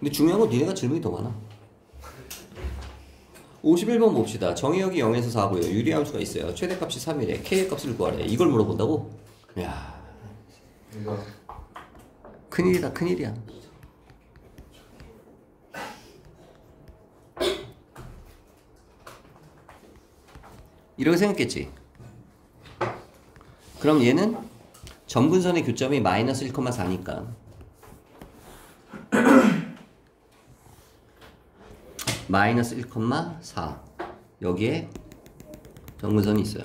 근데 중요한 건 니네가 질문이 더 많아. 51번 봅시다. 정의역이 0에서 4고요. 유리함수가 있어요. 최대값이 3이래. K의 값을 구하래. 이걸 물어본다고? 이야. 이거 큰일이다, 큰일이야. 이렇게 생각했지? 그럼 얘는 점근선의 교점이 마이너스 1,4니까 마이너스 1,4 여기에 점근선이 있어요.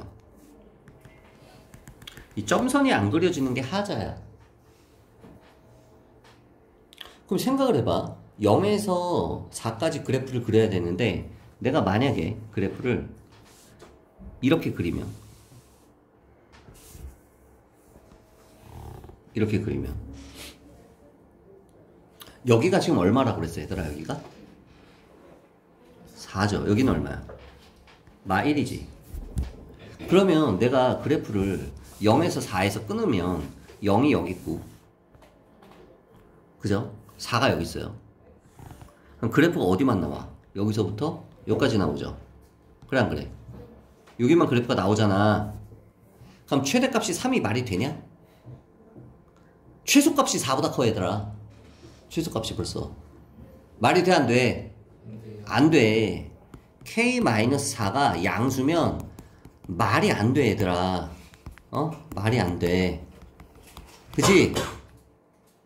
이 점선이 안 그려지는 게 하자야. 그럼 생각을 해봐. 0에서 4까지 그래프를 그려야 되는데 내가 만약에 그래프를 이렇게 그리면 여기가 지금 얼마라고 그랬어 얘들아? 여기가 4죠. 여기는 얼마야? 마 1이지. 그러면 내가 그래프를 0에서 4에서 끊으면 0이 여기 있고 그죠? 4가 여기 있어요. 그럼 그래프가 어디만 나와? 여기서부터 여기까지 나오죠. 그래 안 그래? 여기만 그래프가 나오잖아. 그럼 최대값이 3이 말이 되냐? 최소값이 4보다 커 얘들아. 최소값이 벌써 말이 돼 안 돼? 안 돼. K-4가 양수면 말이 안 돼 얘들아. 말이 안 돼. 그치?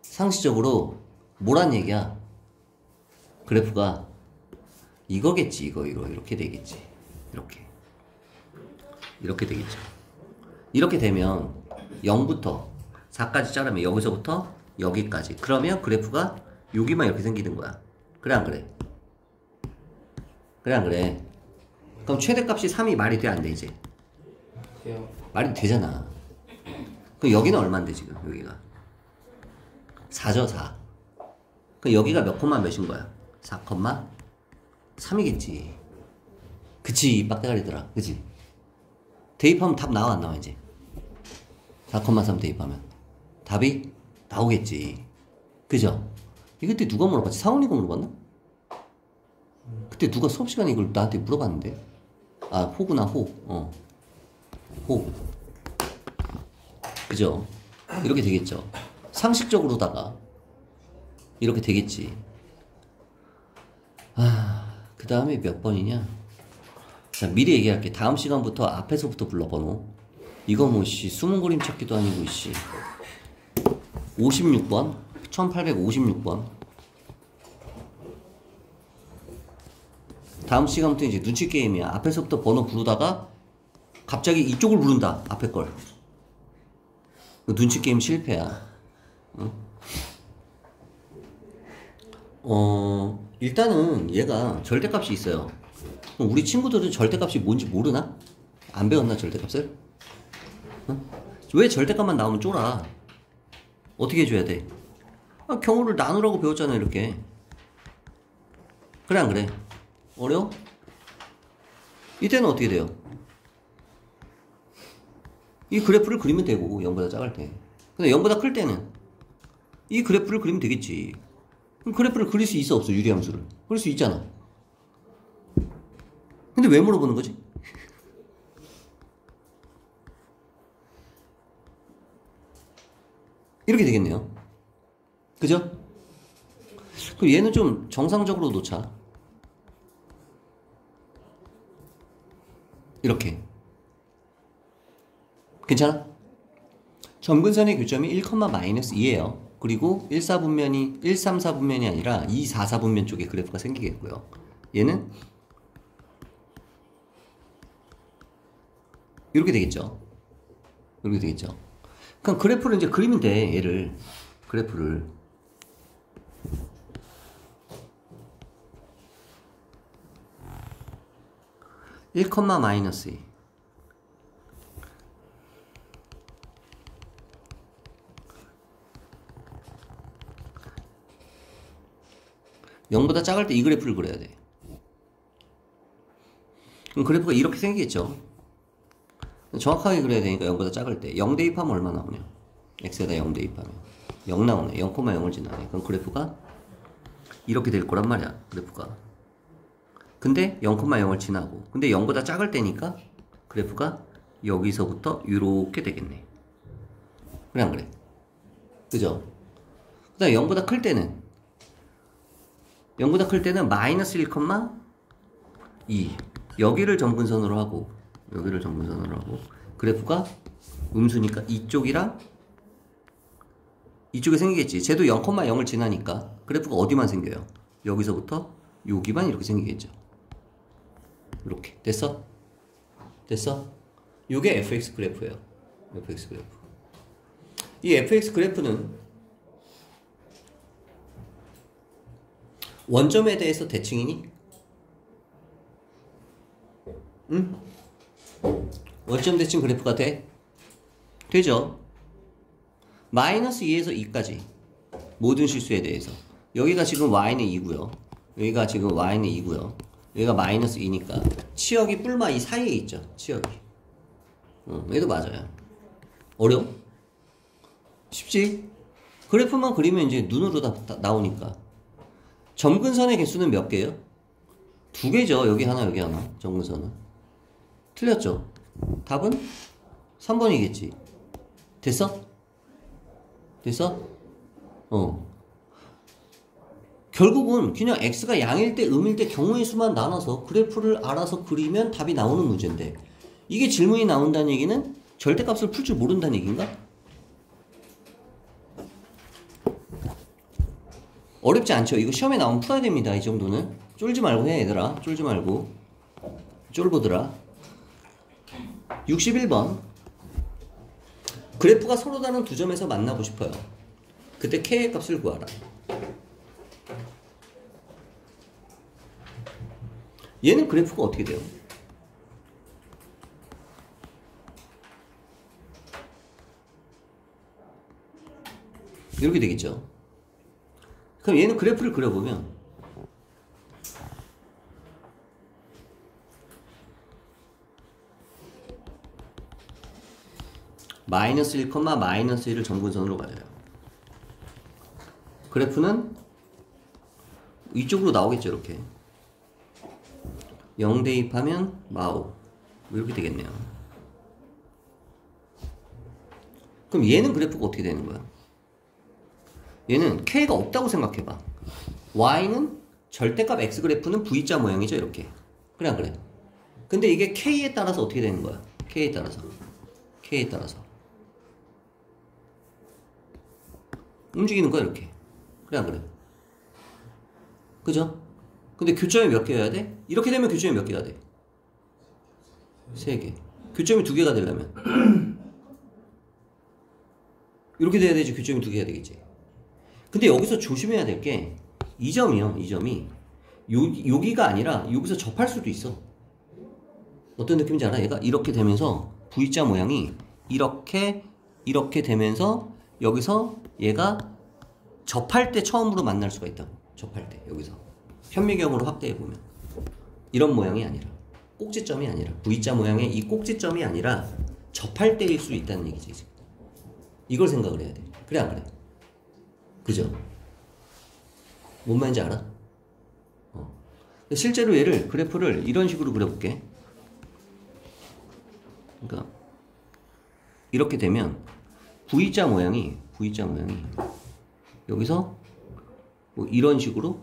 상식적으로 뭐란 얘기야? 그래프가 이거겠지. 이거 이렇게 되겠지. 이렇게 되겠죠. 이렇게 되면 0부터 4까지 자르면 여기서부터 여기까지. 그러면 그래프가 여기만 이렇게 생기는 거야. 그래 안 그래? 그래 안 그래? 그럼 최대값이 3이 말이 돼 안 돼 이제? 돼요. 말이 되잖아. 그럼 여기는 얼마인데 지금 여기가? 4죠 4. 그럼 여기가 몇 콤마 몇인 거야? 4,3이겠지. 그치 빡대가리더라. 그치? 대입하면 답 나와 안 나와 이제? 4,3 대입하면 답이 나오겠지. 그죠? 이거 그때 누가 물어봤지? 상훈이가 물어봤나? 그때 누가 수업시간에 이걸 나한테 물어봤는데? 아 호구나 호. 호. 그죠? 이렇게 되겠죠. 상식적으로다가 이렇게 되겠지. 그 다음에 몇 번이냐? 자, 미리 얘기할게. 다음 시간부터 앞에서부터 불러 번호. 이거 뭐 숨은 그림 찾기도 아니고 56번 1856번. 다음 시간부터 이제 눈치 게임이야. 앞에서부터 번호 부르다가 갑자기 이쪽을 부른다. 앞에 걸. 눈치 게임 실패야. 일단은 얘가 절대값이 있어요. 우리 친구들은 절대값이 뭔지 모르나? 안 배웠나 절대값을? 왜 절대값만 나오면 쫄아? 어떻게 해줘야 돼? 경우를 나누라고 배웠잖아 이렇게. 그래 안 그래? 어려워? 이때는 어떻게 돼요? 이 그래프를 그리면 되고 0보다 작을 때. 근데 0보다 클 때는 이 그래프를 그리면 되겠지. 그럼 그래프를 그릴 수 있어 없어? 유리함수를 그릴 수 있잖아. 근데 왜 물어보는 거지? 이렇게 되겠네요. 그죠? 그럼 얘는 좀 정상적으로 놓자. 이렇게. 괜찮아? 점근선의 교점이 1,-2예요. 그리고 1,4분면이 1,3,4분면이 아니라 2,4,4분면 쪽에 그래프가 생기겠고요. 얘는 이렇게 되겠죠. 이렇게 되겠죠. 그럼 그래프를 이제 그리면 돼. 얘를 그래프를 1,-2 0보다 작을 때 이 그래프를 그려야 돼. 그럼 그래프가 이렇게 생기겠죠. 정확하게 그려야 되니까 0보다 작을 때 0 대입하면 얼마 나오냐? x에다 0 대입하면 0 나오네. 0,0을 지나네. 그럼 그래프가 이렇게 될 거란 말이야, 그래프가. 근데 0,0을 지나고. 근데 0보다 작을 때니까 그래프가 여기서부터 이렇게 되겠네. 그래, 안 그래? 그죠? 그 다음에 0보다 클 때는 마이너스 1,2. 여기를 점근선으로 하고, 그래프가 음수니까 이쪽이랑 이쪽에 생기겠지. 쟤도 0,0을 지나니까 그래프가 어디만 생겨요? 여기서부터 여기만 이렇게 생기겠죠. 이렇게. 됐어? 이게 fx 그래프예요. fx 그래프. 이 fx 그래프는 원점에 대해서 대칭이니? 응? 원점 대칭 그래프가 돼? 되죠? 마이너스 2에서 2까지 모든 실수에 대해서 여기가 지금 y는 2고요. 여기가 지금 y는 2고요. 여기가 마이너스 2니까 치역이 뿔마 이 사이에 있죠. 치역이. 얘도 맞아요. 어려워? 쉽지? 그래프만 그리면 이제 눈으로 다 나오니까. 점근선의 개수는 몇 개예요? 2개죠. 여기 하나 여기 하나. 점근선은. 틀렸죠? 답은 3번이겠지. 됐어? 결국은 그냥 x가 양일 때 음일 때 경우의 수만 나눠서 그래프를 알아서 그리면 답이 나오는 문제인데 이게 질문이 나온다는 얘기는 절대값을 풀 줄 모른다는 얘기인가? 어렵지 않죠? 이거 시험에 나오면 풀어야 됩니다. 이 정도는. 쫄지 말고 해, 얘들아. 쫄지 말고. 쫄보들아. 61번. 그래프가 서로 다른 두 점에서 만나고 싶어요. 그때 K의 값을 구하라. 얘는 그래프가 어떻게 돼요? 이렇게 되겠죠? 그럼 얘는 그래프를 그려보면 마이너스 1, 마이너스 1을 점근선으로 가져요. 그래프는 이쪽으로 나오겠죠. 이렇게 0 대입하면 마오 이렇게 되겠네요. 그럼 얘는 그래프가 어떻게 되는 거야? 얘는 K가 없다고 생각해봐. Y는 절대값 X 그래프는 V자 모양이죠. 이렇게. 그래 안 그래? 근데 이게 K에 따라서 어떻게 되는 거야? K에 따라서 움직이는 거야. 이렇게. 그래 안 그래? 그죠? 근데 교점이 몇 개여야 돼? 이렇게 되면 교점이 몇 개가 돼? 3개. 교점이 2개가 되려면 이렇게 돼야 되지. 교점이 2개가 되겠지. 근데 여기서 조심해야 될 게 이 점이요. 이 점이 여기가 아니라 여기서 접할 수도 있어. 어떤 느낌인지 알아? 얘가 이렇게 되면서 V자 모양이 이렇게 되면서 여기서 얘가 접할 때 처음으로 만날 수가 있다고. 접할 때 여기서 현미경으로 확대해보면 이런 모양이 아니라 꼭지점이 아니라 V자 모양의 이 꼭지점이 아니라 접할 때일 수 있다는 얘기지. 지금. 이걸 생각을 해야 돼. 그래 안 그래? 그죠? 뭔 말인지 알아? 실제로 얘를 그래프를 이런 식으로 그려볼게. 그러니까 이렇게 되면 V자 모양이 여기서 뭐 이런 식으로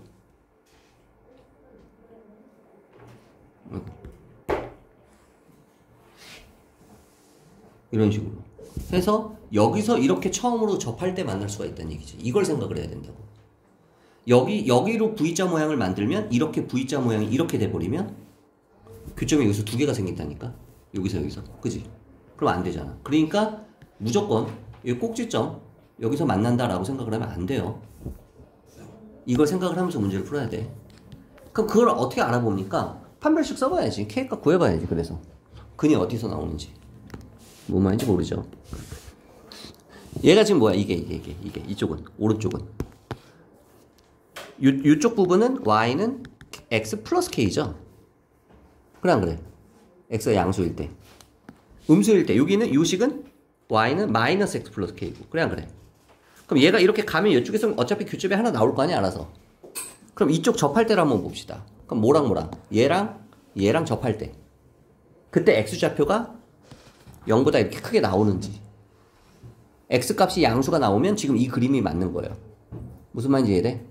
해서 여기서 이렇게 처음으로 접할 때 만날 수가 있다는 얘기지. 이걸 생각을 해야 된다고. 여기로 V자 모양을 만들면 이렇게 V자 모양이 이렇게 돼버리면 교점이 여기서 2개가 생긴다니까. 여기서 그지? 그럼 안 되잖아. 그러니까 무조건 이 꼭지점 여기서 만난다라고 생각을 하면 안 돼요. 이걸 생각을 하면서 문제를 풀어야 돼. 그럼 그걸 어떻게 알아봅니까? 판별식 써봐야지. K값 구해봐야지. 그래서 근이 어디서 나오는지. 뭔 말인지 모르죠. 얘가 지금 뭐야? 이게 이쪽은 오른쪽은 이쪽 부분은 y는 x 플러스 k죠. 그래 안 그래? x가 양수일 때, 음수일 때 여기는 요식은 y는 마이너스 x 플러스 k고. 그래 안 그래? 그럼 얘가 이렇게 가면 이쪽에서 어차피 교점이 하나 나올 거 아니야. 알아서. 그럼 이쪽 접할 때를 한번 봅시다. 그럼 뭐랑 얘랑 접할 때. 그때 x좌표가 0보다 이렇게 크게 나오는지. x값이 양수가 나오면 지금 이 그림이 맞는 거예요. 무슨 말인지 이해돼?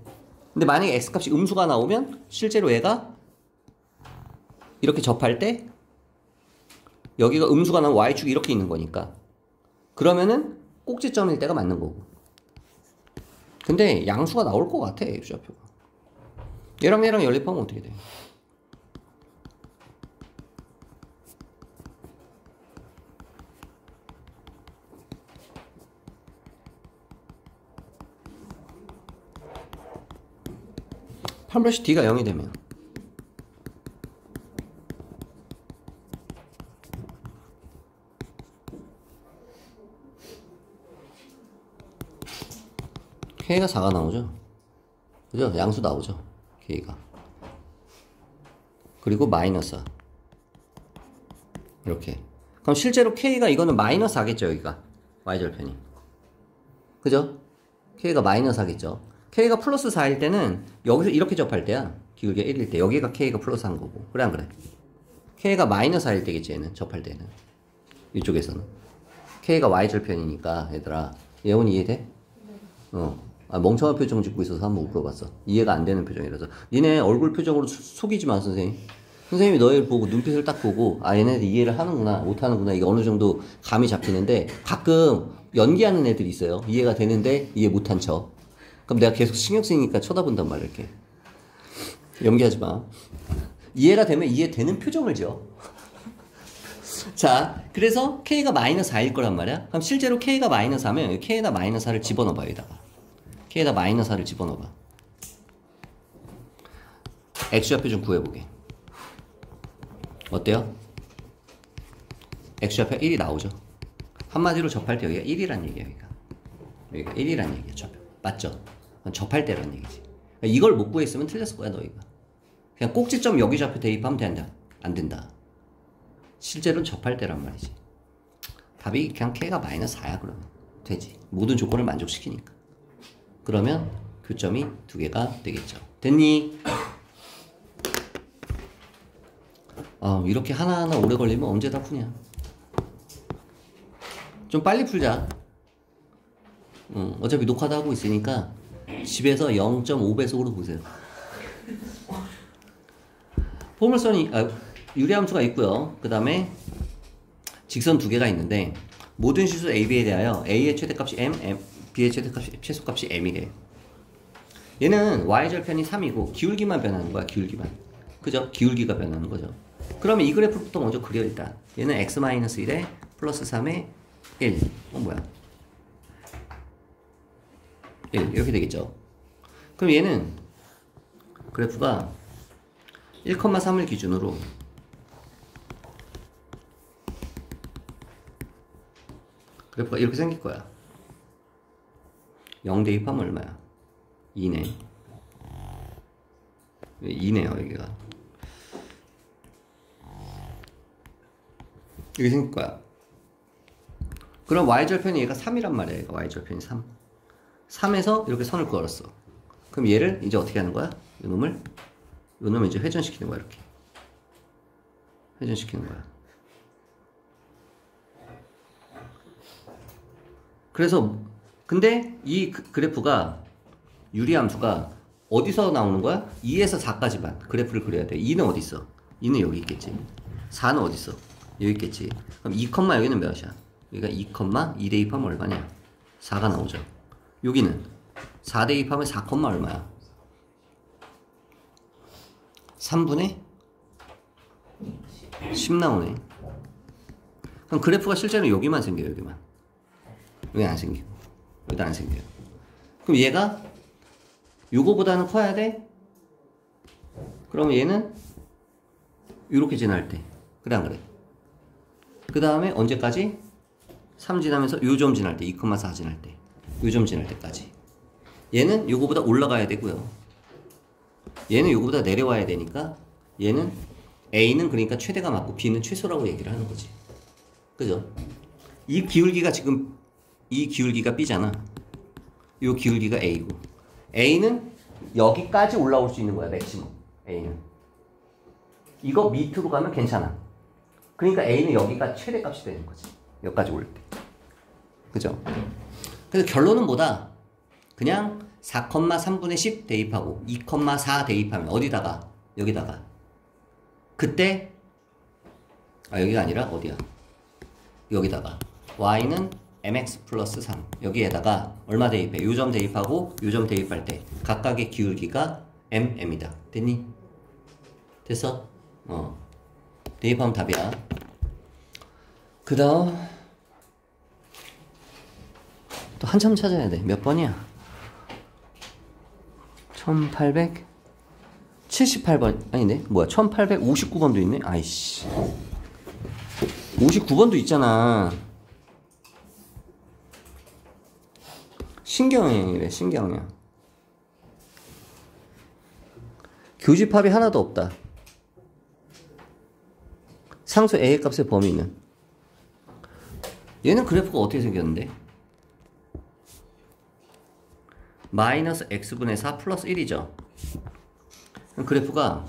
근데 만약에 x값이 음수가 나오면 실제로 얘가 이렇게 접할 때 여기가 음수가 나면 y축이 이렇게 있는 거니까 그러면은 꼭지점일 때가 맞는 거고. 근데 양수가 나올 것 같아 x좌표가. 얘랑 연립하면 어떻게 돼? 팜블러시 D가 0이 되면 K가 4가 나오죠. 그죠? 양수 나오죠. K가. 그리고 마이너스 이렇게. 그럼 실제로 K가 이거는 마이너스 하겠죠. 여기가 Y절편이. 그죠? K가 마이너스 하겠죠. K가 플러스 4일 때는 여기서 이렇게 접할 때야. 기울기가 1일 때. 여기가 K가 플러스 한 거고. 그래 안 그래? K가 마이너스 4일 때겠지 얘는. 접할 때는. 이쪽에서는. K가 Y절편이니까 얘들아. 예원이 이해돼? 멍청한 표정 짓고 있어서 한번 물어봤어. 이해가 안 되는 표정이라서. 니네 얼굴 표정으로 속이지 마, 선생님. 선생님이 너희를 보고 눈빛을 딱 보고 얘네들 이해를 하는구나 못하는구나 이게 어느 정도 감이 잡히는데 가끔 연기하는 애들이 있어요. 이해가 되는데 이해 못한 척. 그럼 내가 계속 신경 쓰이니까 쳐다본단 말이야. 이렇게 연기하지 마. 이해가 되면 이해되는 표정을 지어. 자, 그래서 K가 마이너스 4일 거란 말이야. 그럼 실제로 K가 마이너스 4면 K에다 마이너스 4를 집어넣어봐. 여기다가 K에다 마이너스 4를 집어넣어봐. X좌표 좀 구해보게. 어때요? X좌표 1이 나오죠. 한마디로 접할 때 여기가 1이란 얘기야. 여기가 1이란 얘기야. 좌표. 맞죠? 접할 때란 얘기지. 이걸 못 구했으면 틀렸을 거야 너희가. 그냥 꼭지점 여기 좌표 대입하면 된다. 안 된다. 실제로는 접할 때란 말이지. 답이 그냥 K가 마이너스 4야 그러면 되지. 모든 조건을 만족시키니까. 그러면 교점이 2개가 되겠죠. 됐니? 이렇게 하나하나 오래 걸리면 언제 다 푸냐. 좀 빨리 풀자. 어차피 녹화도 하고 있으니까 집에서 0.5배속으로 보세요. 포물선이 유리함수가 있고요. 그 다음에 직선 2개가 있는데 모든 시수 AB에 대하여 A의 최대값이 M, B의 최소값이 M이래요. 얘는 Y절편이 3이고 기울기만 변하는 거야. 기울기만. 그죠? 기울기가 변하는 거죠. 그러면 이 그래프부터 먼저 그려 일단. 얘는 X-1에 플러스 3에 1. 뭐야? 1 이렇게 되겠죠. 그럼 얘는 그래프가 1,3을 기준으로 그래프가 이렇게 생길 거야. 0 대입하면 얼마야? 2네. 2네요 여기가. 이렇게 생길 거야. 그럼 Y절편이 얘가 3이란 말이야. 얘가 Y절편이 3. 3에서 이렇게 선을 그었어. 그럼 얘를 이제 어떻게 하는 거야? 이 놈을 이제 회전시키는 거야. 이렇게 회전시키는 거야. 그래서 근데 이 그래프가 유리함수가 어디서 나오는 거야? 2에서 4까지만 그래프를 그려야 돼. 2는 어디 있어? 2는 여기 있겠지. 4는 어디 있어? 여기 있겠지. 그럼 2, 여기는 몇이야? 여기가 2, 대입하면 얼마냐? 4가 나오죠. 여기는 4 대입하면 4, 얼마야? 3분의 10 나오네. 그럼 그래프가 실제로 여기만 생겨요. 여기만. 여기 안 생기고 여기도 안 생겨요. 그럼 얘가 요거보다는 커야 돼? 그러면 얘는 이렇게 지날 때. 그래 안 그래? 그 다음에 언제까지? 3 지나면서 요 점 지날 때. 2,4 지날 때. 요 점 지날 때까지. 얘는 요거보다 올라가야 되고요. 얘는 요거보다 내려와야 되니까 얘는 A는 그러니까 최대가 맞고 B는 최소라고 얘기를 하는 거지. 그죠? 이 기울기가 지금 이 기울기가 B잖아. 요 기울기가 A고 A는 여기까지 올라올 수 있는 거야, 맥시멈. A는. 이거 밑으로 가면 괜찮아. 그러니까 A는 여기가 최대값이 되는 거지. 여기까지 올 때. 그죠? 그래서 결론은 뭐다? 그냥 4,3분의 10 대입하고 2,4 대입하면 어디다가? 여기다가. 그때 여기가 아니라 어디야? 여기다가 y는 mx 플러스 3 여기에다가 얼마 대입해? 요점 대입하고 요점 대입할 때 각각의 기울기가 mm이다. 됐니? 됐어? 대입하면 답이야. 그 다음 또 한참 찾아야 돼. 몇 번이야? 1878번 아니네. 뭐야? 1859번도 있네. 아이씨. 59번도 있잖아. 신경영이래. 신경영. 교집합이 하나도 없다. 상수 A의 값의 범위는. 얘는 그래프가 어떻게 생겼는데? 마이너스 x분의 4 플러스 1이죠. 그래프가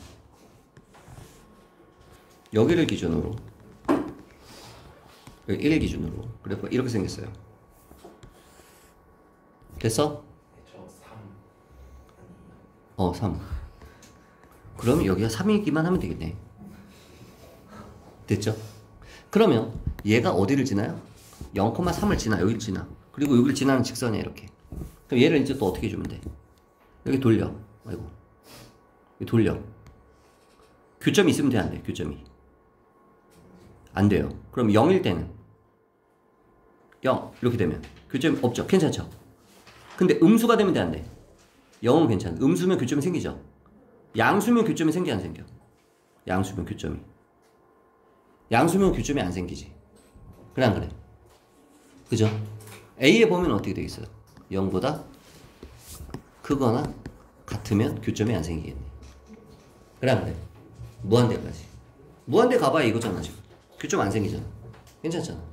여기를 기준으로 여기 1을 기준으로 그래프가 이렇게 생겼어요. 됐어? 저 3. 3. 그럼 여기가 3이기만 하면 되겠네. 됐죠? 그러면 얘가 어디를 지나요? 0,3을 지나. 여기를 지나. 그리고 여기를 지나는 직선이야 이렇게. 그럼 얘를 이제 또 어떻게 주면 돼? 여기 돌려. 아이고. 여기 돌려. 교점이 있으면 돼, 안 돼? 교점이. 안 돼요. 그럼 0일 때는 0 이렇게 되면 교점이 없죠. 괜찮죠? 근데 음수가 되면 돼, 안 돼? 0은 괜찮아. 음수면 교점이 생기죠? 양수면 교점이 생겨, 안 생겨? 양수면 교점이. 양수면 교점이 안 생기지. 그래, 안 그래? 그죠? A의 범위는 어떻게 되겠어요? 0보다 크거나 같으면 교점이 안 생기겠네. 그래, 안 그래? 무한대까지. 무한대 가봐야 이거잖아, 지금. 교점 안 생기잖아. 괜찮잖아.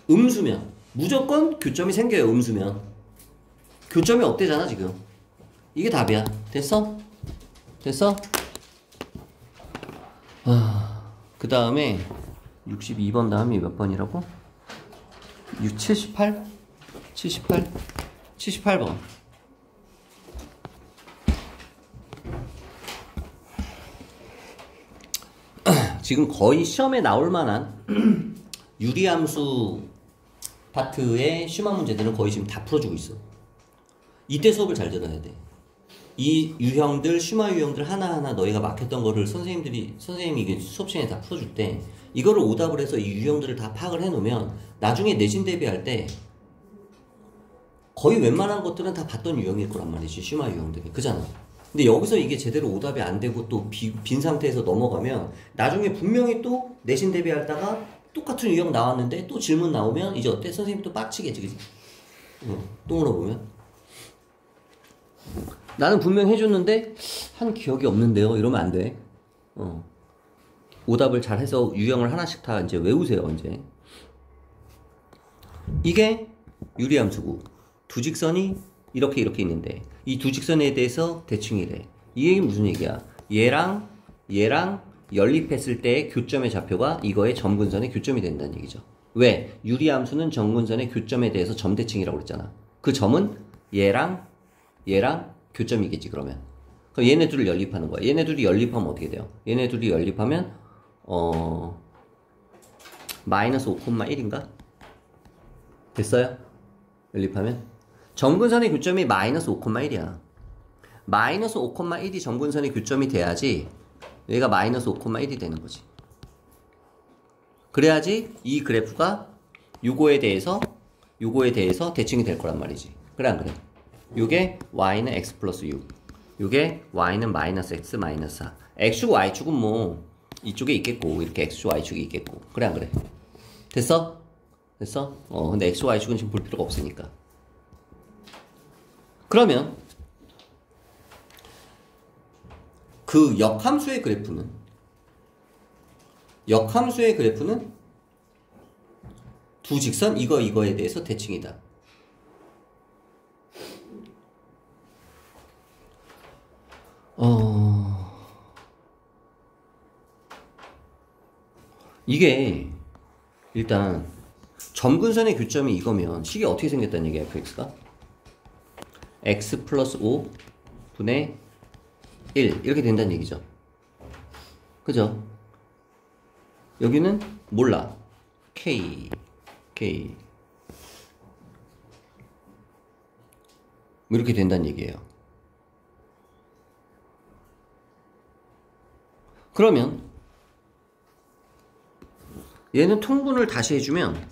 음수면 무조건 교점이 생겨요. 음수면 교점이 없대잖아 지금. 이게 답이야. 됐어? 됐어? 그 다음에 62번 다음이 몇 번이라고? 78? 78? 78번. 지금 거의 시험에 나올 만한 유리함수 파트의 슈마 문제들은 거의 지금 다 풀어주고 있어. 이때 수업을 잘 들어야 돼. 이 유형들, 슈마 유형들 하나하나 너희가 막혔던 거를 선생님이 이게 수업 시간에 다 풀어줄 때 이거를 오답을 해서 이 유형들을 다 파악을 해놓으면 나중에 내신 대비할 때 거의 웬만한 것들은 다 봤던 유형일 거란 말이지. 슈마 유형들이. 그잖아. 근데 여기서 이게 제대로 오답이 안 되고 또 빈 상태에서 넘어가면 나중에 분명히 또 내신 대비하다가 똑같은 유형 나왔는데 또 질문 나오면 이제 어때? 선생님이 또 빡치겠지, 그지? 또 물어보면 나는 분명 해줬는데 한 기억이 없는데요. 이러면 안 돼. 오답을 잘 해서 유형을 하나씩 다 이제 외우세요. 이제 이게 유리함수고 두 직선이 이렇게 있는데 이 두 직선에 대해서 대칭이래. 이 얘기 무슨 얘기야? 얘랑 연립했을 때의 교점의 좌표가 이거의 점근선의 교점이 된다는 얘기죠. 왜? 유리함수는 점근선의 교점에 대해서 점대칭이라고 그랬잖아. 그 점은 얘랑 교점이겠지. 그럼 얘네 둘을 연립하는 거야. 얘네 둘이 연립하면 어떻게 돼요? 얘네 둘이 연립하면 마이너스 5,1인가? 됐어요? 연립하면 점근선의 교점이 마이너스 5,1이야. 마이너스 5,1이 점근선의 교점이 돼야지 얘가 마이너스 5,1이 되는 거지. 그래야지 이 그래프가 요거에 대해서 대칭이 될 거란 말이지. 그래, 안 그래? 요게 y는 x 플러스 6, 요게 y는 마이너스 x 마이너스 4. x축 y축은 뭐 이쪽에 있겠고 이렇게 x축 y축이 있겠고. 그래, 안 그래? 됐어? 됐어? 근데 x y축은 지금 볼 필요가 없으니까. 그러면 그 역함수의 그래프는 두 직선 이거에 대해서 대칭이다. 이게 일단 점근선의 교점이 이거면 식이 어떻게 생겼다는 얘기야 fx가? x 플러스 5 분의 1 이렇게 된다는 얘기죠. 그죠? 여기는 몰라. k 이렇게 된다는 얘기예요. 그러면 얘는 통분을 다시 해주면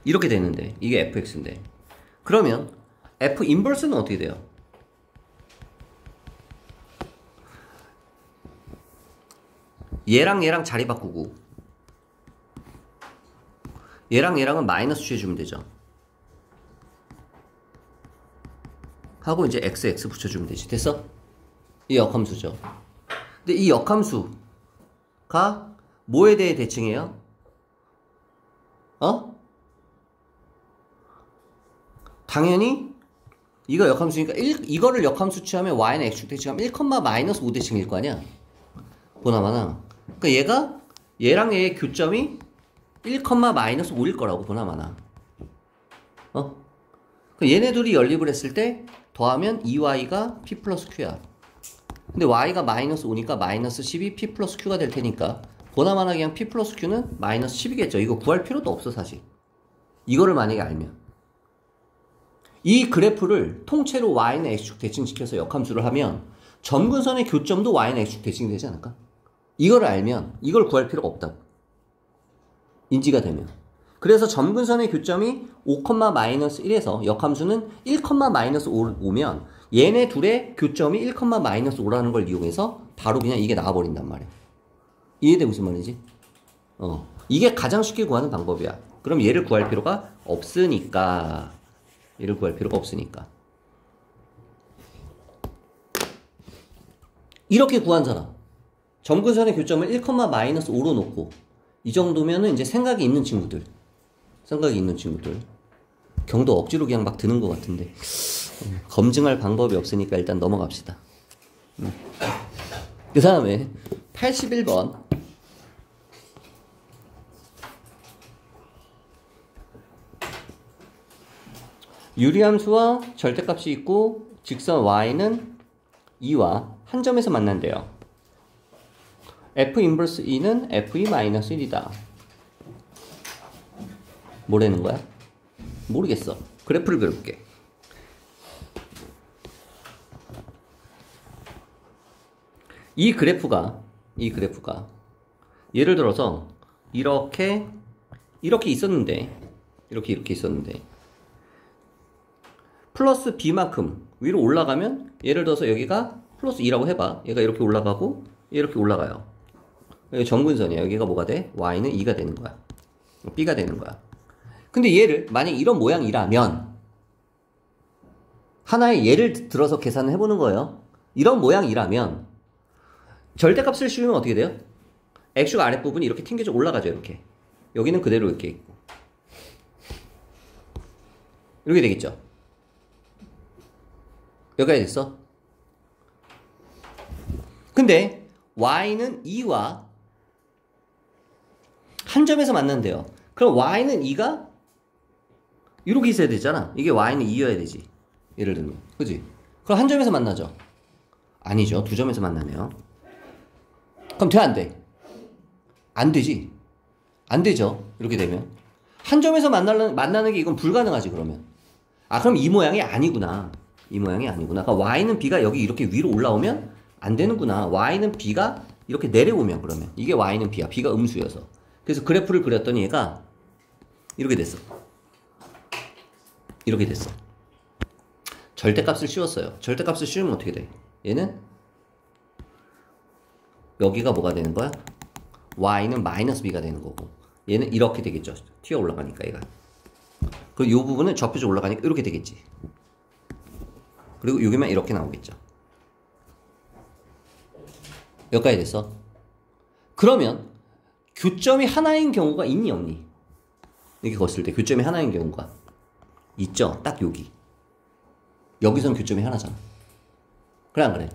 이렇게 되는데 이게 fx인데 그러면 f 인버스는 어떻게 돼요? 얘랑 자리 바꾸고 얘랑은 마이너스 취해주면 되죠. 하고 이제 x 붙여주면 되지. 됐어? 이 역함수죠. 근데 이 역함수가 뭐에 대해 대칭해요? 당연히 이거 역함수니까 이거를 역함수 취하면 y는 x축 대칭하면 1, 마이너스 5 대칭일 거 아니야? 보나마나. 그러니까 얘랑 얘의 교점이 1, 마이너스 5일 거라고 보나마나. 얘네 둘이 연립을 했을 때 더하면 2y가 p 플러스 q야. 근데 y가 마이너스 5니까 마이너스 10이 p 플러스 q가 될 테니까 보나마나 그냥 p 플러스 q는 마이너스 10이겠죠. 이거 구할 필요도 없어 사실. 이거를 만약에 알면 이 그래프를 통째로 y는 x축 대칭시켜서 역함수를 하면 점근선의 교점도 y는 x축 대칭이 되지 않을까? 이걸 알면 이걸 구할 필요가 없다고. 인지가 되면. 그래서 점근선의 교점이 5, 마이너스 1에서 역함수는 1, 마이너스 5면 얘네 둘의 교점이 1, 마이너스 5라는 걸 이용해서 바로 그냥 이게 나와버린단 말이야. 이해돼 무슨 말인지? 이게 가장 쉽게 구하는 방법이야. 그럼 얘를 구할 필요가 없으니까. 얘를 구할 필요가 없으니까. 이렇게 구한 사람. 점근선의 교점을 1, 마이너스 5로 놓고 이 정도면은 이제 생각이 있는 친구들. 경도 억지로 그냥 막 드는 것 같은데 검증할 방법이 없으니까 일단 넘어갑시다. 그 다음에 81번 유리함수와 절대값이 있고 직선 y는 2와 한 점에서 만난대요. f 인버스 2는 f2-1이다. 뭐라는 거야? 모르겠어. 그래프를 그려볼게. 이 그래프가 예를 들어서 이렇게 있었는데 이렇게 있었는데 플러스 b만큼 위로 올라가면 예를 들어서 여기가 플러스 2라고 해봐. 얘가 이렇게 올라가고 이렇게 올라가요. 여기 점근선이야. 여기가 뭐가 돼? y는 2가 되는 거야. b가 되는 거야. 근데 얘를 만약 이런 모양이라면 하나의 예를 들어서 계산을 해보는 거예요. 이런 모양이라면 절대값을 씌우면 어떻게 돼요? x축 아랫부분이 이렇게 튕겨져 올라가죠. 이렇게. 여기는 그대로 이렇게 있고 이렇게 되겠죠. 여기까지 됐어? 근데 y는 2와 한 점에서 만난대요. 그럼 y는 2가 이렇게 있어야 되잖아. 이게 y는 2여야 되지. 예를 들면. 그지? 그럼 한 점에서 만나죠? 아니죠. 두 점에서 만나네요. 그럼 돼, 안 돼? 안 되지. 안 되죠. 이렇게 되면. 한 점에서 만나는 게 이건 불가능하지, 그러면. 그럼 이 모양이 아니구나. 그러니까 y는 b가 여기 이렇게 위로 올라오면 안 되는구나. y는 b가 이렇게 내려오면 그러면. 이게 y는 b야. b가 음수여서. 그래서 그래프를 그렸더니 얘가 이렇게 됐어. 절대값을 씌웠어요. 절대값을 씌우면 어떻게 돼? 얘는 여기가 뭐가 되는 거야? y는 마이너스 b가 되는 거고 얘는 이렇게 되겠죠. 튀어 올라가니까 얘가. 그리고 이 부분은 접혀져 올라가니까 이렇게 되겠지. 그리고 여기만 이렇게 나오겠죠. 여기까지 됐어. 그러면 교점이 하나인 경우가 있니 없니? 이렇게 걷을 때 교점이 하나인 경우가 있죠? 딱 여기. 여기선 교점이 하나잖아. 그래 안 그래?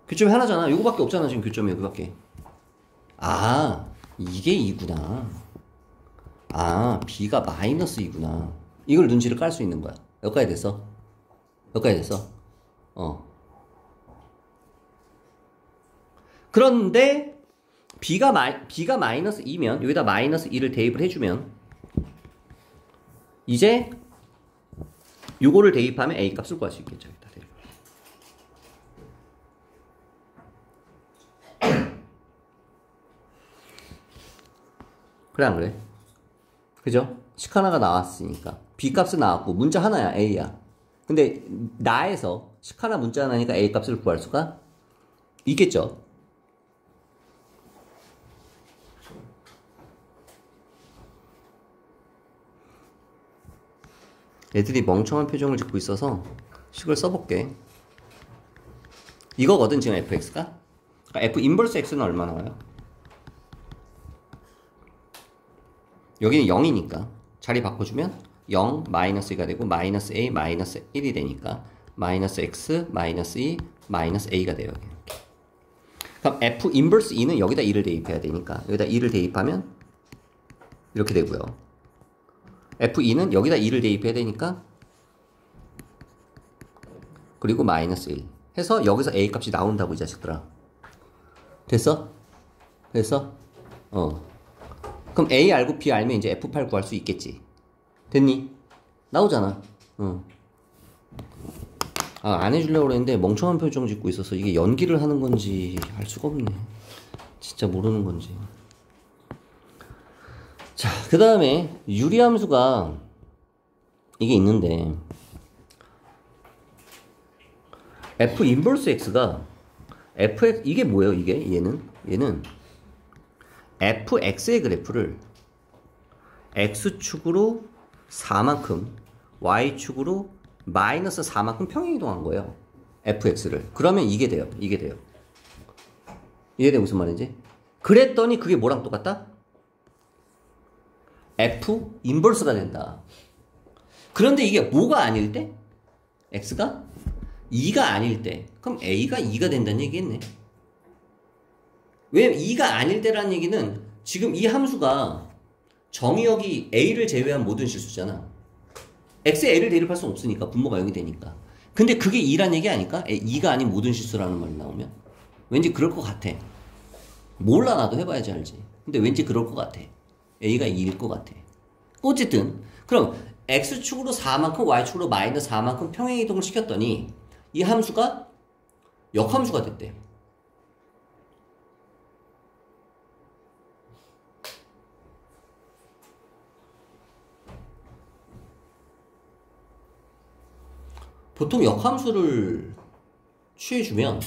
교점이 하나잖아. 요거밖에 없잖아 지금 교점이 여기밖에. 아 이게 2구나. 아 b가 마이너스 2구나. 이걸 눈치를 깔 수 있는 거야. 여기까지 됐어? 여기까지 됐어? 그런데 b가 마이너스 2면 여기다 마이너스 2를 대입을 해주면 이제 요거를 대입하면 a 값을 구할 수 있겠죠. 여기다 대입. 그래 안 그래? 그죠? 식 하나가 나왔으니까 b 값은 나왔고 문자 하나야 a야. 근데 나에서 식 하나 문자 하나니까 a 값을 구할 수가 있겠죠. 애들이 멍청한 표정을 짓고 있어서 식을 써볼게. 이거거든 지금 fx가. 그러니까 f 인버스 x는 얼마 나와요? 여기는 0이니까 자리 바꿔주면 0 마이너스 2가 되고 마이너스 a 마이너스 1이 되니까 마이너스 x 마이너스 2 마이너스 a가 돼요. 이렇게. 그럼 f 인버스 2는 여기다 2를 대입해야 되니까 여기다 2를 대입하면 이렇게 되고요. f2는 여기다 2를 대입해야 되니까 그리고 마이너스 1 해서 여기서 a 값이 나온다고 이 자식들아. 됐어? 됐어? 그럼 a 알고 b 알면 이제 f8 구할 수 있겠지. 됐니? 나오잖아. 안 해주려고 그랬는데 멍청한 표정 짓고 있어서 이게 연기를 하는 건지 알 수가 없네. 진짜 모르는 건지. 자, 그 다음에 유리함수가 이게 있는데 f 인버스 x가 fx 이게 뭐예요? 이게 얘는 fx의 그래프를 x축으로 4만큼 y축으로 마이너스 4만큼 평행이동한 거예요. fx를. 그러면 이게 돼요. 이해돼 무슨 말인지? 그랬더니 그게 뭐랑 똑같다? f 인버스가 된다. 그런데 이게 뭐가 아닐 때? x가 2가 아닐 때. 그럼 a가 2가 된다는 얘기겠네. 왜냐면 2가 아닐 때라는 얘기는 지금 이 함수가 정의역이 a를 제외한 모든 실수잖아. x에 a를 대입할 수는 없으니까 분모가 0이 되니까. 근데 그게 2란 얘기 아닐까? 2가 아닌 모든 실수라는 말이 나오면 왠지 그럴 것 같아. 몰라 나도 해봐야지 알지. 근데 왠지 그럴 것 같아. a가 2일 것 같아. 어쨌든 그럼 x축으로 4만큼 y축으로 마이너스 4만큼 평행이동을 시켰더니 이 함수가 역함수가 됐대. 보통 역함수를 취해주면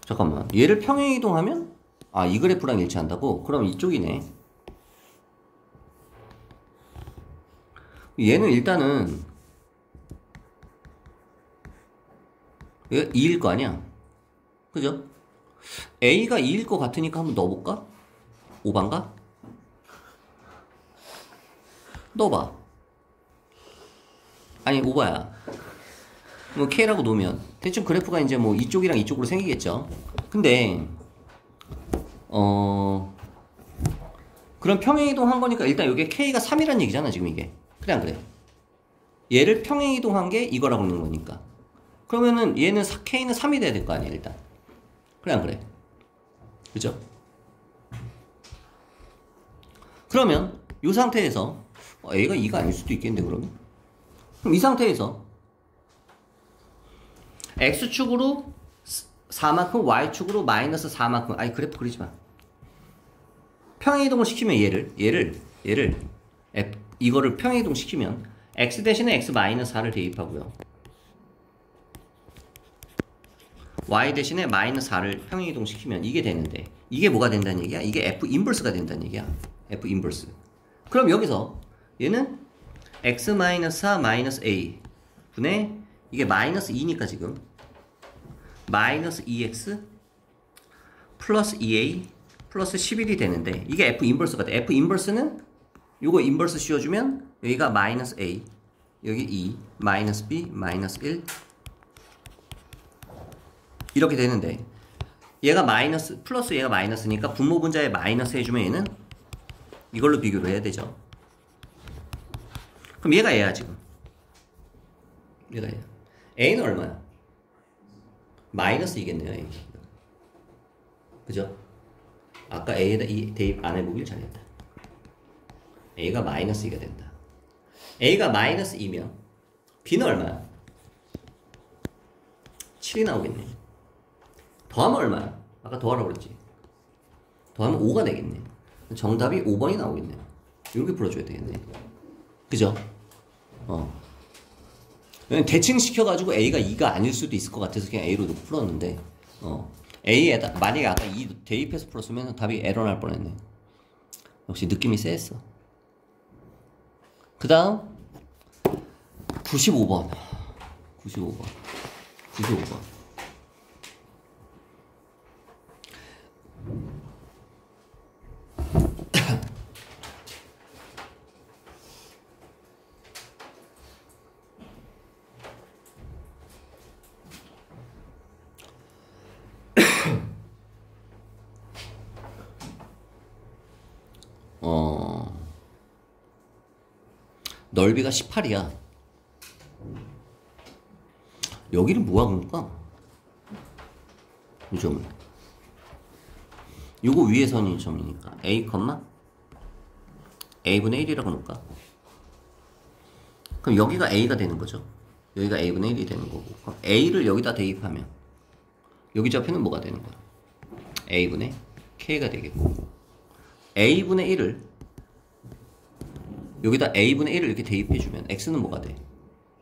잠깐만 얘를 평행이동하면 이 그래프랑 일치한다고? 그럼 이쪽이네. 얘는 일단은 얘가 2일 거 아니야? 그죠? A가 2일 거 같으니까 한번 넣어볼까? 5반가? 넣어봐. 아니 5바야. 뭐 K라고 놓으면 대충 그래프가 이제 뭐 이쪽이랑 이쪽으로 생기겠죠. 근데 그럼 평행이동 한 거니까 일단 여기 K가 3이란 얘기잖아 지금 이게. 그래 안 그래? 얘를 평행이동한 게 이거라고 하는 거니까. 그러면은 얘는 K는 3이 돼야 될 거 아니야 일단. 그래 안 그래? 그죠? 그러면 이 상태에서 A가 2가 아닐 수도 있겠는데 그러면? 그럼 이 상태에서 X축으로 4만큼 Y축으로 마이너스 4만큼 아니 그래프 그리지 마. 평행이동을 시키면 얘를 이거를 평행이동 시키면 X 대신에 X 마이너스 4를 대입하고요. Y 대신에 마이너스 4를 평행이동 시키면 이게 되는데 이게 뭐가 된다는 얘기야? 이게 F 인버스가 된다는 얘기야. F 인버스. 그럼 여기서 얘는 X 마이너스 4 마이너스 A 분의 이게 마이너스 2니까 지금 마이너스 2X 플러스 2A 플러스 11이 되는데 이게 F 인버스가 돼. F 인버스는 요거 인버스 씌워주면 여기가 마이너스 A, 여기 2, 마이너스 B, 마이너스 1 이렇게 되는데 얘가 마이너스 플러스 얘가 마이너스니까 분모 분자에 마이너스 해주면 얘는 이걸로 비교를 해야 되죠. 그럼 얘가 얘야 지금. 얘가 얘야. A는 얼마야? 마이너스 이겠네요. A. 그죠? 아까 A에다 이 대입 안 해보길 잘했다. A가 마이너스 2가 된다. A가 마이너스 2면 B는 얼마야? 7이 나오겠네. 더하면 얼마야? 아까 더하라고 그랬지. 더하면 5가 되겠네. 정답이 5번이 나오겠네. 이렇게 풀어줘야 되겠네. 그죠? 대칭 시켜가지고 A가 2가 아닐 수도 있을 것 같아서 그냥 A로 놓고 풀었는데, A에다, 만약에 아까 2 대입해서 풀었으면 답이 에러 날 뻔했네. 역시 느낌이 쎄했어. 그 다음, 95번. 95번. 넓이가 18이야. 여기를 뭐 하는 걸까? 이 점은. 요거 위에 선이 점이니까 A, A분의 1이라고 놓을까? 그럼 여기가 A가 되는 거죠. 여기가 A분의 1이 되는 거고. 그럼 A를 여기다 대입하면 여기 좌표는 뭐가 되는 거야? A분의 K가 되겠고, A분의 1을 여기다 A분의 1을 이렇게 대입해주면 X는 뭐가 돼?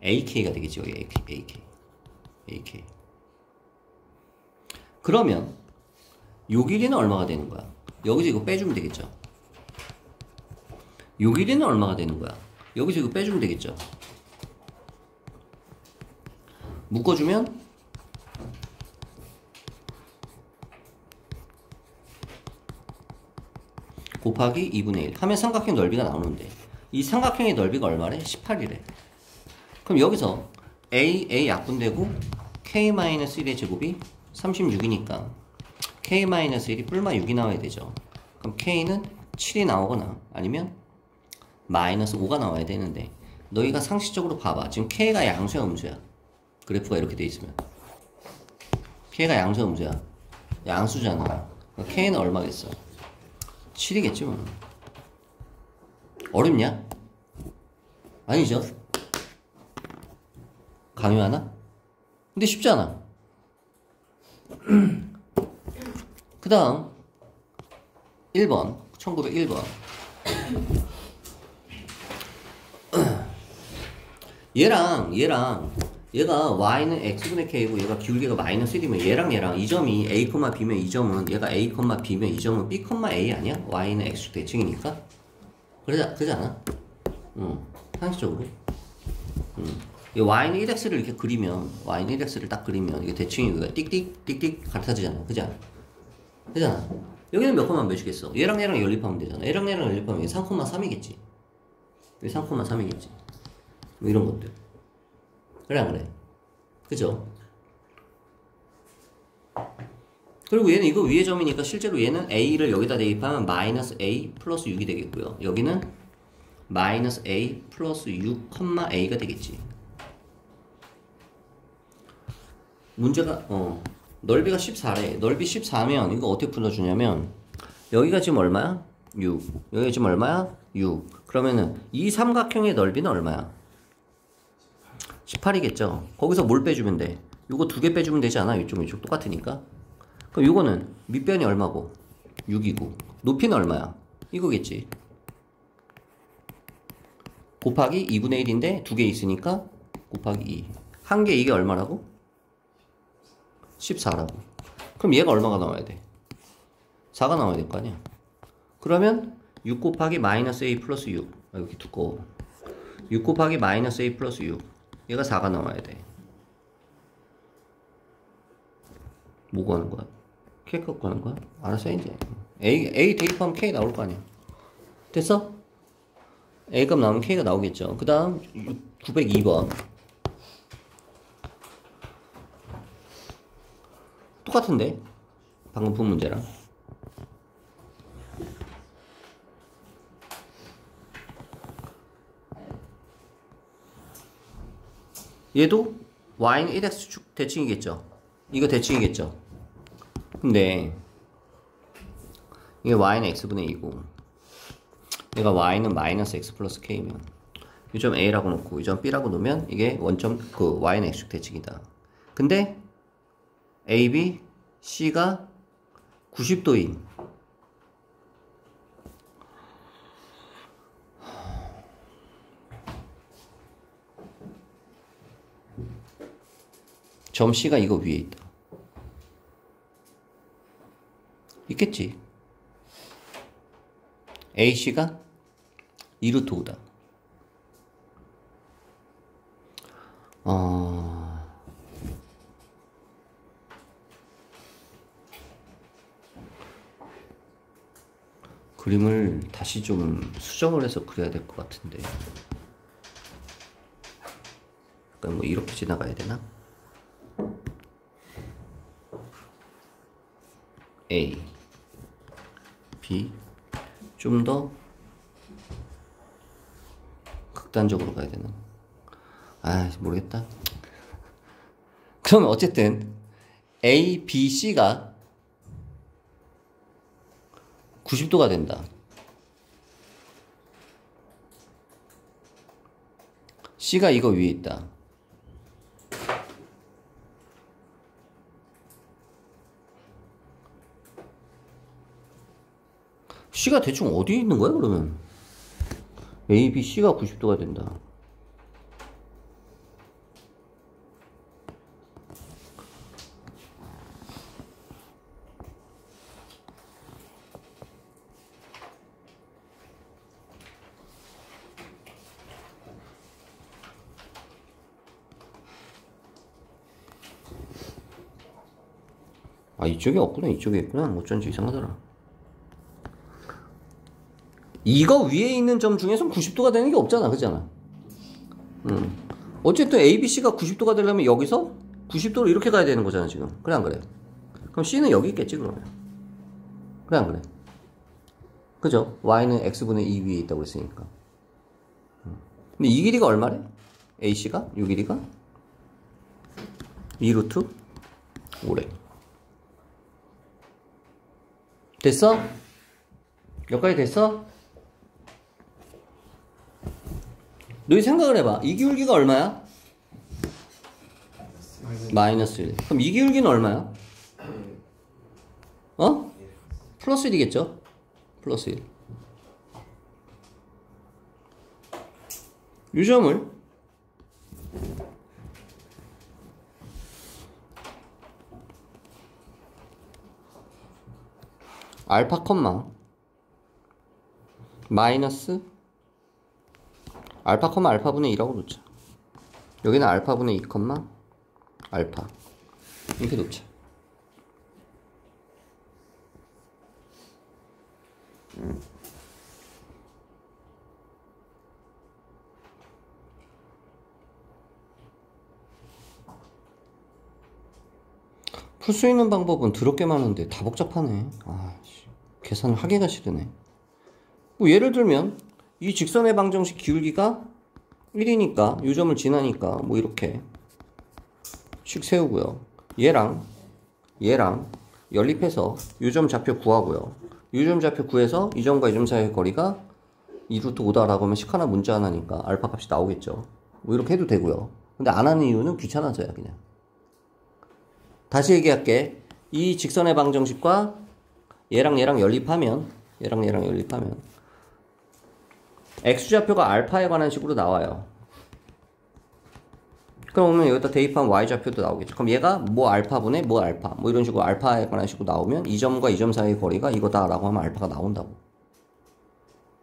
AK가 되겠지. 여기 AK. 그러면 요 길이는 얼마가 되는 거야? 여기서 이거 빼주면 되겠죠. 요 길이는 얼마가 되는 거야? 여기서 이거 빼주면 되겠죠. 묶어주면 곱하기 2분의 1 하면 삼각형 넓이가 나오는데 이 삼각형의 넓이가 얼마래? 18이래. 그럼 여기서 A 약분되고 K-1의 제곱이 36이니까 K-1이 뿔마 6이 나와야 되죠. 그럼 K는 7이 나오거나 아니면 마이너스 5가 나와야 되는데, 너희가 상식적으로 봐봐. 지금 K가 양수야 음수야? 그래프가 이렇게 돼 있으면 K가 양수야 음수야? 양수잖아. 그러니까 K는 얼마겠어? 7이겠지 뭐. 어렵냐? 아니죠? 강요하나? 근데 쉽잖아. 그 다음 1번 1901번 얘가 y는 x분의 k고 얘가 기울기가 마이너스 1이면 얘랑 이 점이 a, b면 이 점은 얘가 a, b면 이 점은 b, a 아니야? y는 x 대칭이니까. 그러지 않아? 상식적으로. 이 y는 1x를 이렇게 그리면, y는 1x를 딱 그리면 이게 대칭이 띡띡 같아지잖아. 그잖아. 여기는 몇 콤마 몇이겠어? 얘랑 연립하면 되잖아. 얘랑 연립하면 이게 3,3이겠지. 이게 3,3이겠지. 뭐 이런 것들. 그래 안 그래? 그죠? 그리고 얘는 이거 위의 점이니까 실제로 얘는 a를 여기다 대입하면 마이너스 a 플러스 6이 되겠고요. 여기는 마이너스 a 플러스 6, a가 되겠지. 문제가 넓이가 14래. 넓이 14면 이거 어떻게 풀어주냐면 여기가 지금 얼마야? 6. 여기가 지금 얼마야? 6. 그러면은 이 삼각형의 넓이는 얼마야? 18이겠죠. 거기서 뭘 빼주면 돼? 요거 2개 빼주면 되지 않아? 이쪽 똑같으니까. 그럼 요거는 밑변이 얼마고? 6이고 높이는 얼마야? 이거겠지. 곱하기 2분의 1인데 2개 있으니까 곱하기 2. 한 개 이게 얼마라고? 14라고. 그럼 얘가 얼마가 나와야 돼? 4가 나와야 될 거 아니야. 그러면 6 곱하기 마이너스 a 플러스 6. 여기 두꺼워. 6 곱하기 마이너스 a 플러스 6. 얘가 4가 나와야 돼. 뭐 구하는 거야? K 값 구하는 거야? 알았어 이제. A 대입하면 K 나올 거 아니야. 됐어? A값 나오면 K가 나오겠죠. 그 다음 902번 똑같은데? 방금 푼 문제랑 얘도 y는 1x 대칭이겠죠. 이거 대칭이겠죠. 근데 이게 y는 x분의 2고 얘가 y는 마이너스 x 플러스 k면 이 점 a라고 놓고 이 점 b라고 놓으면 이게 원점 그 y는 x축 대칭이다. 근데 a, b, c가 90도인 점 C가 이거 위에 있다. 있겠지. AC가 2루트 5다. 그림을 다시 좀 수정을 해서 그려야 될 것 같은데. 그러니까 뭐 이렇게 지나가야 되나? A, B 좀 더 극단적으로 가야 되나? 아 모르겠다. 그러면 어쨌든 A, B, C가 90도가 된다. C가 이거 위에 있다. C가 대충 어디에 있는 거야 그러면? A, B, C가 90도가 된다. 아 이쪽에 없구나. 이쪽에 있구나. 어쩐지 이상하더라. 이거 위에 있는 점 중에서 90도가 되는 게 없잖아. 그잖아. 어쨌든 A, B, C가 90도가 되려면 여기서 90도로 이렇게 가야 되는 거잖아 지금. 그래 안 그래? 그럼 C는 여기 있겠지 그러면. 그래 안 그래? 그죠? Y는 X분의 2 위에 있다고 했으니까. 근데 이 길이가 얼마래? AC가? 이 길이가? 2루트 5래. 됐어? 여기까지 됐어? 너희 생각을 해봐. 이 기울기가 얼마야? 마이너스 1. 그럼 이 기울기는 얼마야? 어? 플러스 1이겠죠? 플러스 1. 이 점을 알파 컴마 마이너스 알파 컴마 알파분의 2라고 놓자. 여기는 알파분의 2 컴마 알파 이렇게 놓자. 풀 수 있는 방법은 더럽게 많은데 다 복잡하네. 계산을 하기가 싫으네. 뭐 예를 들면 이 직선의 방정식 기울기가 1이니까 이 점을 지나니까 뭐 이렇게 씩 세우고요. 얘랑 연립해서 이 점 좌표 구하고요. 이 점 좌표 구해서 이 점과 이 점 사이의 거리가 2루트 5다라고 하면 식 하나 문자 하나니까 알파 값이 나오겠죠. 뭐 이렇게 해도 되고요. 근데 안 하는 이유는 귀찮아서야 그냥. 다시 얘기할게. 이 직선의 방정식과 얘랑 연립하면 x좌표가 알파에 관한 식으로 나와요. 그러면 여기다 대입하면 y좌표도 나오겠죠. 그럼 얘가 뭐 알파분의 뭐 알파 뭐 이런 식으로 알파에 관한 식으로 나오면 이 점과 이 점 사이의 거리가 이거다라고 하면 알파가 나온다고.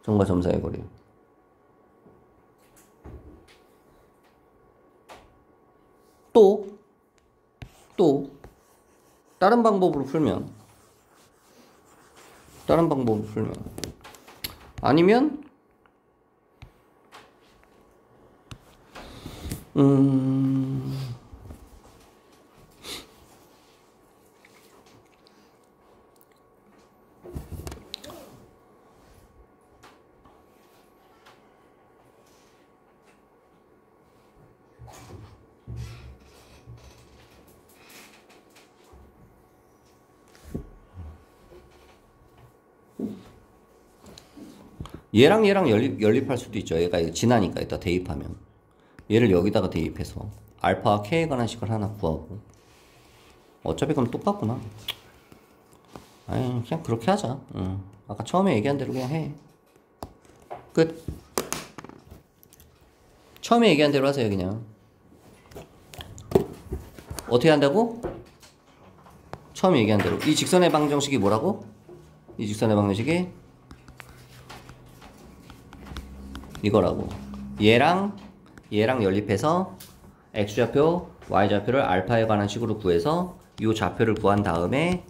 점과 점 사이의 거리. 또 다른 방법으로 풀면 다른 방법으로 풀면. 아니면 얘랑 연립할 수도 있죠. 얘가 지나니까 이따 대입하면 얘를 여기다가 대입해서 알파와 K에 관한 식을 하나 구하고. 어차피 그럼 똑같구나. 아니 그냥 그렇게 하자. 아까 처음에 얘기한 대로 그냥 해. 끝. 처음에 얘기한 대로 하세요. 그냥 어떻게 한다고? 처음에 얘기한 대로. 이 직선의 방정식이 뭐라고? 이 직선의 방정식이 이거라고. 얘랑 연립해서 x좌표, y좌표를 알파에 관한 식으로 구해서 이 좌표를 구한 다음에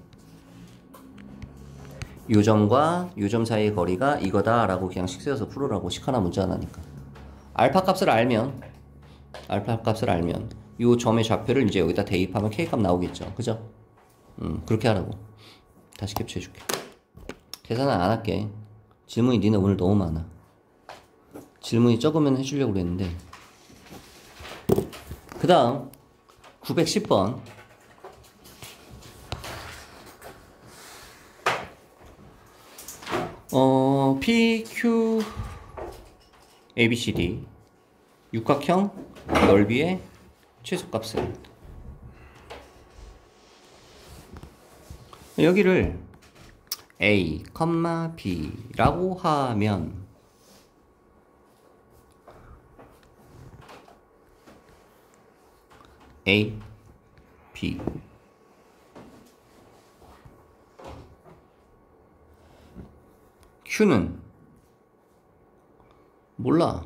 요 점과 요 점 사이의 거리가 이거다 라고 그냥 식 세워서 풀으라고. 식 하나 문제 하나니까. 알파 값을 알면 요 점의 좌표를 이제 여기다 대입하면 k 값 나오겠죠. 그죠? 그렇게 하라고. 다시 캡처해 줄게. 계산은 안 할게. 질문이 니네 오늘 너무 많아. 질문이 적으면 해주려고 그랬는데. 그 다음 910번 PQ ABCD 육각형 넓이의 최소값을. 여기를 A, B라고 하면 A, B Q는 몰라.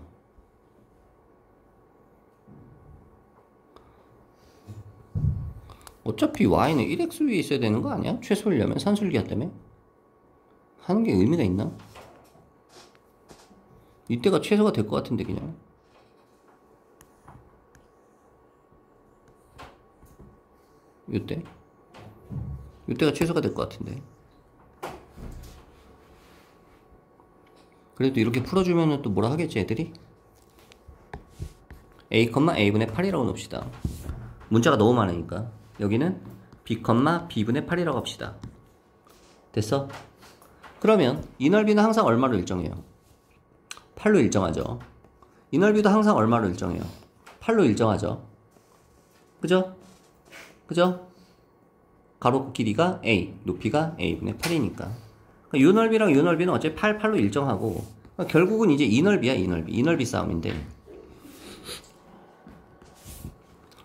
어차피 Y는 1x 위에 있어야 되는 거 아니야? 최소이려면 산술기하 때문에 하는 게 의미가 있나? 이때가 최소가 될 것 같은데 그냥. 이때가 최소가 될 것 같은데. 그래도 이렇게 풀어주면 또 뭐라 하겠지 애들이? A, A분의 8이라고 놓읍시다. 문자가 너무 많으니까 여기는 B, B분의 8이라고 합시다. 됐어? 그러면 이 넓이는 항상 얼마로 일정해요? 8로 일정하죠. 이 넓이도 항상 얼마로 일정해요? 8로 일정하죠. 그죠? 가로 길이가 A, 높이가 A분의 8이니까 이 넓이랑 이 넓이는 어차피 8로 일정하고 결국은 이제 이 넓이야. 이 넓이 싸움인데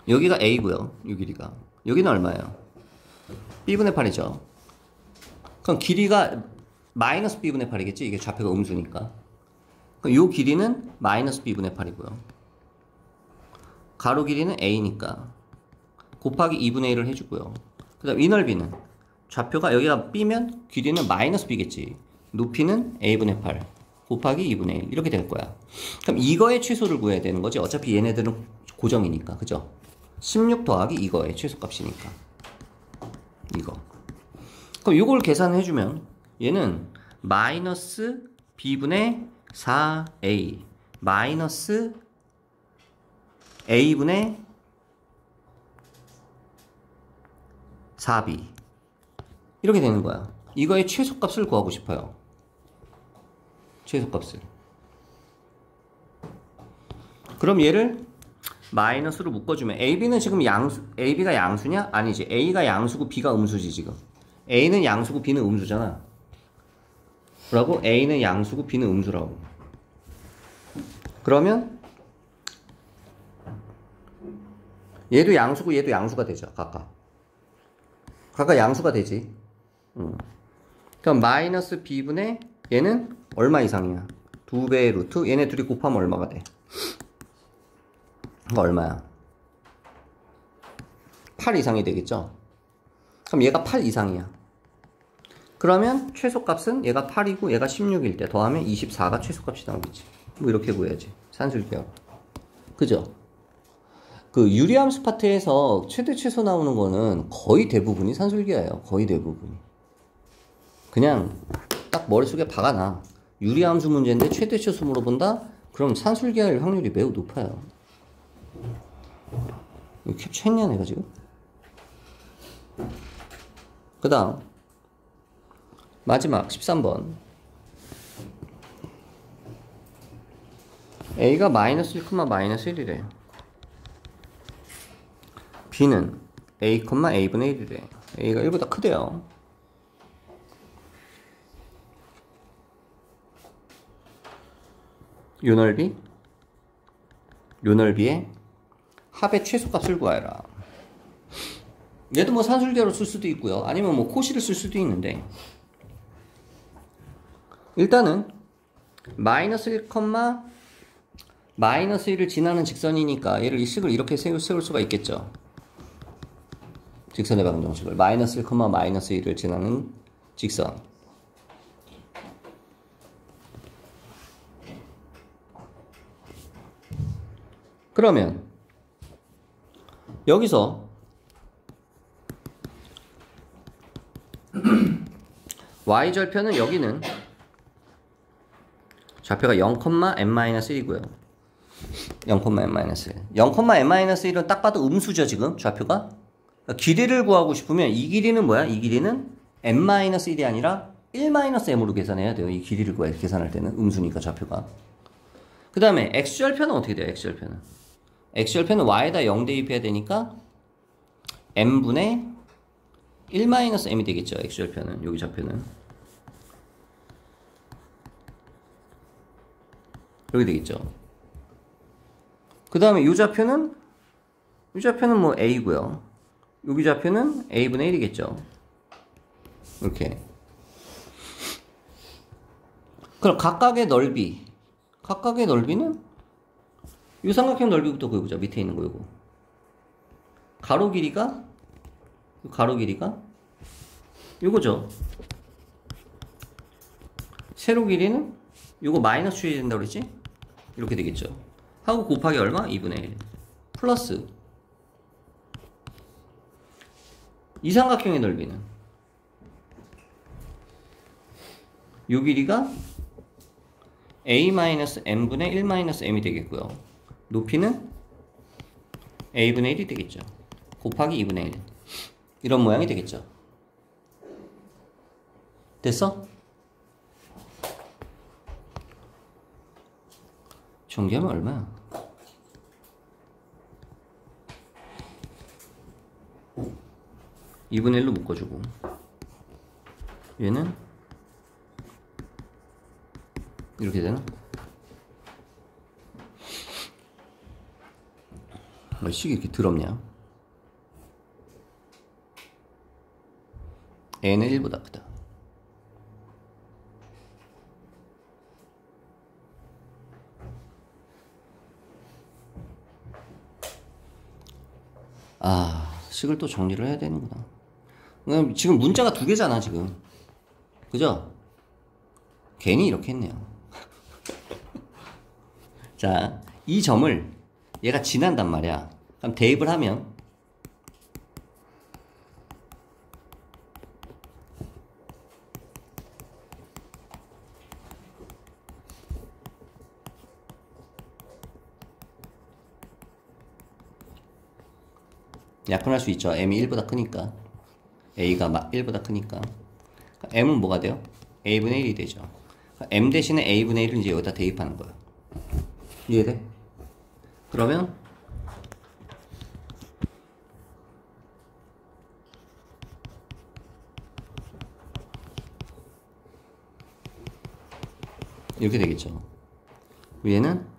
여기가 A고요. 이 길이가 여기는 얼마예요? B분의 8이죠. 그럼 길이가 마이너스 B분의 8이겠지? 이게 좌표가 음수니까. 그럼 이 길이는 마이너스 B분의 8이고요. 가로 길이는 A니까 곱하기 2분의 1을 해주고요. 그 다음 이 넓이는 좌표가 여기가 B면 길이는 마이너스 B겠지. 높이는 A분의 8 곱하기 2분의 1 이렇게 될 거야. 그럼 이거의 최소를 구해야 되는 거지. 어차피 얘네들은 고정이니까. 그죠? 16 더하기 이거의 최소값이니까 이거. 그럼 이걸 계산해주면 얘는 마이너스 B분의 4A 마이너스 A분의 4B 이렇게 되는 거야. 이거의 최소값을 구하고 싶어요. 최소값을. 그럼 얘를 마이너스로 묶어주면 AB는 지금 AB가 양수냐? 아니지. A가 양수고 B가 음수지 지금. A는 양수고 B는 음수잖아. 그러고 A는 양수고 B는 음수라고. 그러면 얘도 양수고 얘도 양수가 되죠. 각각 양수가 되지. 그럼 마이너스 B분의 얘는 얼마 이상이야? 2배의 루트. 얘네 둘이 곱하면 얼마가 돼? 이거 얼마야? 8 이상이 되겠죠? 그럼 얘가 8 이상이야. 그러면 최소값은 얘가 8이고 얘가 16일 때 더하면 24가 최소값이 나오겠지. 뭐 이렇게 구해야지. 산술기하고. 그죠? 그 유리함수 파트에서 최대 최소 나오는 거는 거의 대부분이 산술기하예요. 거의 대부분이. 그냥 딱 머릿속에 박아놔. 유리함수 문제인데 최대 최소 물어본다? 그럼 산술기할 확률이 매우 높아요. 이거 캡처했냐 내가 지금? 그 다음 마지막 13번 A가 마이너스 1, 마이너스 1이래. B는 A, A분의 1이래. A가 1보다 크대요. 요 넓이의 합의 최소값을 구하여라. 얘도 뭐 산술기하로 쓸 수도 있고요. 아니면 뭐 코시를 쓸 수도 있는데 일단은 마이너스 1, 마이너스 1을 지나는 직선이니까 얘를 이 식을 이렇게 세울 수가 있겠죠. 직선의 방정식을 마이너스 1, 마이너스 1을 지나는 직선. 그러면 여기서 y절편은 여기는 좌표가 0, n-1이고요. 0, n-1. 0, n-1은 딱 봐도 음수죠, 지금 좌표가. 그러니까 길이를 구하고 싶으면 이 길이는 뭐야? 이 길이는 n-1이 아니라 1-m으로 계산해야 돼요. 이 길이를 계산할 때는 음수니까 좌표가. 그 다음에 x절편은 어떻게 돼요? x절편은 y에다 0 대입해야 되니까 m분의 1-m이 되겠죠. x절편은 여기 좌표는 여기 되겠죠. 그 다음에 이 좌표는 뭐 a고요. 여기 좌표는 a분의 1이겠죠. 이렇게. 그럼 각각의 넓이는 이 삼각형 넓이부터 구해보자. 밑에 있는 거 이거. 가로 길이가 이거죠. 세로 길이는 이거 마이너스 취해야 된다고 그랬지? 이렇게 되겠죠. 하고 곱하기 얼마? 2분의 1 플러스 이 삼각형의 넓이는 이 길이가 a-m분의 1-m이 되겠고요. 높이는 a분의 1이 되겠죠. 곱하기 2분의 1 이런 모양이 되겠죠. 됐어? 정리하면 얼마야? (2분의 1로) 묶어주고 얘는 이렇게 되나? 왜 식이 이렇게 더럽냐? n은 1보다 크다. 식을 또 정리를 해야 되는구나. 지금 문자가 2개잖아 지금. 그죠? 괜히 이렇게 했네요. 자, 이 점을 얘가 지난단 말이야. 그럼 대입을 하면 약분할 수 있죠. m이 1보다 크니까. a가 1보다 크니까. m은 뭐가 돼요? a분의 1이 되죠. m 대신에 a분의 1을 이제 여기다 대입하는 거예요. 이해돼? 그러면 이렇게 되겠죠. 위에는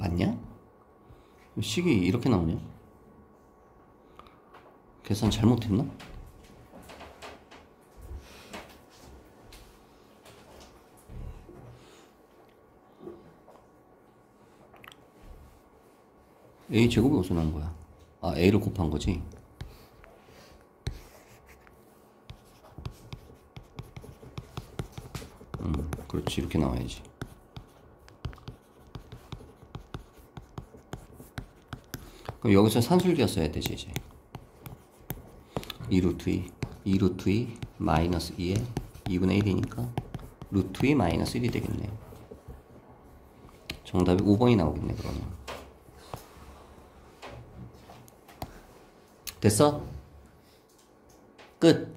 맞냐? 식이 이렇게 나오냐? 계산 잘못했나? A 제곱이 어디서 나온 거야? 아, A를 곱한 거지? 그렇지. 이렇게 나와야지. 그럼 여기서 산술기가 써야 되지, 이제. 2루트 2. 2루트 2 마이너스 2에 2분의 1이니까 루트 2 마이너스 1이 되겠네요. 정답이 5번이 나오겠네, 그러면. 됐어? 끝.